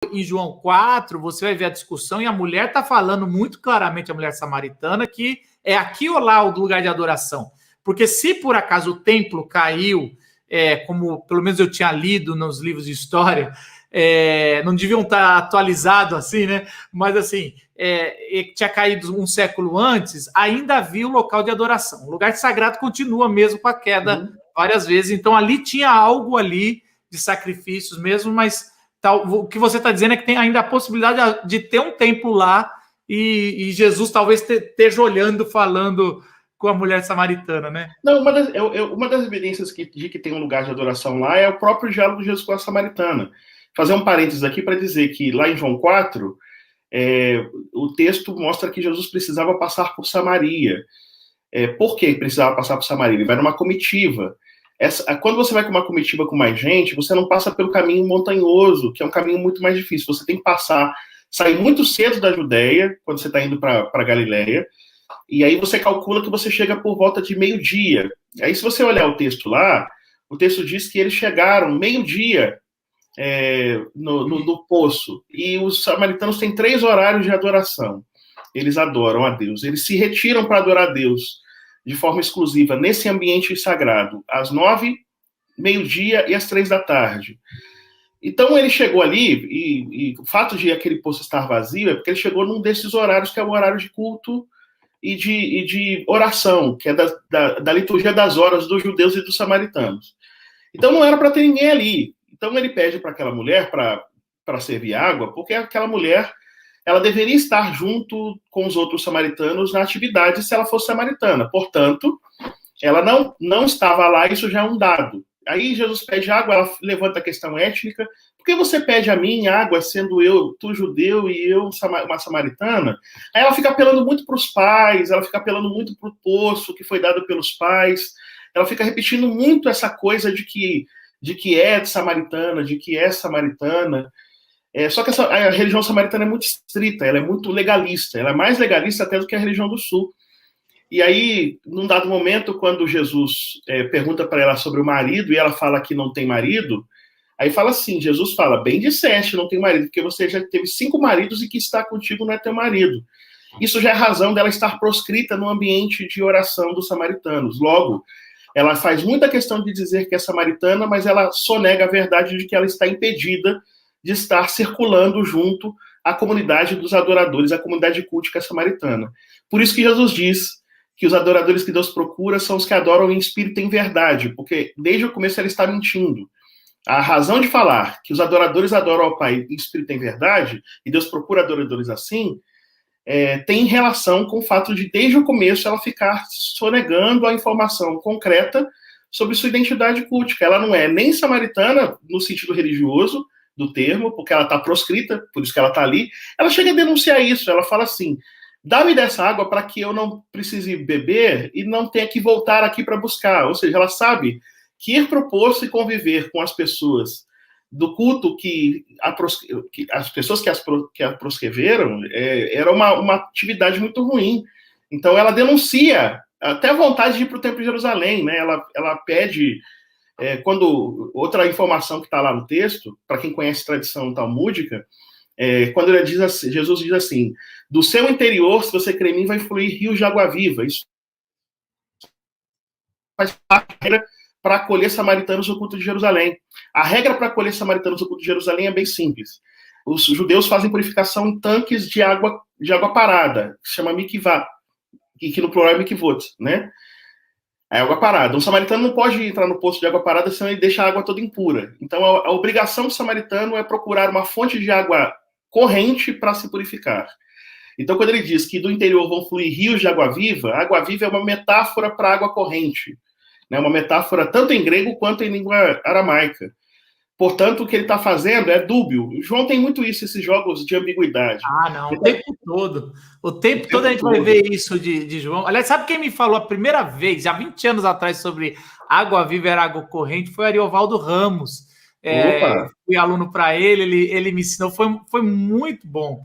em João 4, você vai ver a discussão e a mulher está falando muito claramente, a mulher samaritana, que é aqui ou lá o lugar de adoração. Porque se por acaso o templo caiu, como pelo menos eu tinha lido nos livros de história, não deviam estar atualizados assim, né? Mas assim, tinha caído um século antes, ainda havia o local de adoração. O lugar sagrado continua mesmo com a queda várias vezes. Então ali tinha algo ali de sacrifícios mesmo, mas o que você está dizendo é que tem ainda a possibilidade de ter um templo lá e Jesus talvez esteja olhando, falando com a mulher samaritana, né? Não, uma das evidências de que tem um lugar de adoração lá é o próprio diálogo de Jesus com a samaritana. Fazer um parênteses aqui para dizer que lá em João 4, o texto mostra que Jesus precisava passar por Samaria. Por que precisava passar por Samaria? Ele vai numa comitiva. Quando você vai com uma comitiva com mais gente, você não passa pelo caminho montanhoso, que é um caminho muito mais difícil. Você tem que sair muito cedo da Judéia, quando você está indo para Galiléia, e aí você calcula que você chega por volta de meio-dia. Aí, se você olhar o texto lá, o texto diz que eles chegaram meio-dia no poço. E os samaritanos têm 3 horários de adoração. Eles adoram a Deus. Eles se retiram para adorar a Deus de forma exclusiva nesse ambiente sagrado, às 9, meio-dia e às 3 da tarde. Então ele chegou ali, e o fato de aquele poço estar vazio é porque ele chegou num desses horários, que é o horário de culto e de oração, que é da liturgia das horas dos judeus e dos samaritanos. Então não era para ter ninguém ali. Então ele pede para aquela mulher para servir água, porque aquela mulher ela deveria estar junto com os outros samaritanos na atividade se ela fosse samaritana. Portanto, ela não estava lá, isso já é um dado. Aí Jesus pede água, ela levanta a questão étnica. Por que você pede a mim água, sendo tu judeu e eu uma samaritana? Aí ela fica apelando muito para os pais, ela fica apelando muito para o poço que foi dado pelos pais. Ela fica repetindo muito essa coisa de que é samaritana, de que é samaritana. Só que a religião samaritana é muito estrita, ela é muito legalista, ela é mais legalista até do que a religião do sul. E aí, num dado momento, quando Jesus pergunta para ela sobre o marido, e ela fala que não tem marido, aí fala assim, Jesus fala, bem disseste, não tem marido, porque você já teve 5 maridos e que está contigo não é teu marido. Isso já é razão dela estar proscrita no ambiente de oração dos samaritanos. Logo, ela faz muita questão de dizer que é samaritana, mas ela sonega a verdade de que ela está impedida de estar circulando junto à comunidade dos adoradores, à comunidade cultica samaritana. Por isso que Jesus diz que os adoradores que Deus procura são os que adoram em espírito e em verdade, porque desde o começo ela está mentindo. A razão de falar que os adoradores adoram ao Pai em espírito e em verdade, e Deus procura adoradores assim, tem relação com o fato de, desde o começo, ela ficar sonegando a informação concreta sobre sua identidade cultica. Ela não é nem samaritana, no sentido religioso do termo, porque ela está proscrita, por isso que ela está ali. Ela chega a denunciar isso, ela fala assim, dá-me dessa água para que eu não precise beber e não tenha que voltar aqui para buscar. Ou seja, ela sabe que ir para o poço e conviver com as pessoas do culto que as pessoas que a proscreveram era uma atividade muito ruim. Então ela denuncia até a vontade de ir para o Templo de Jerusalém, né? Ela pede, quando outra informação que está lá no texto, para quem conhece tradição talmúdica, quando ele diz assim, Jesus diz assim, do seu interior, se você crer em mim, vai fluir rios de água viva. Isso faz parte para acolher samaritanos no culto de Jerusalém. A regra para acolher samaritanos no culto de Jerusalém é bem simples. Os judeus fazem purificação em tanques de água parada, que se chama mikvah, e que no plural é mikvot, né? É água parada. Um samaritano não pode entrar no poço de água parada, senão ele deixa a água toda impura. Então, a obrigação do samaritano é procurar uma fonte de água corrente para se purificar. Então, quando ele diz que do interior vão fluir rios de água viva é uma metáfora para água corrente. Né? Uma metáfora tanto em grego quanto em língua aramaica. Portanto, o que ele está fazendo é dúbio. O João tem muito isso, esses jogos de ambiguidade. Não, o tempo todo. O tempo todo a gente vai ver isso de João. Aliás, sabe quem me falou a primeira vez, há 20 anos atrás, sobre água viva era água corrente? Foi Ariovaldo Ramos. Fui aluno para ele me ensinou, foi muito bom.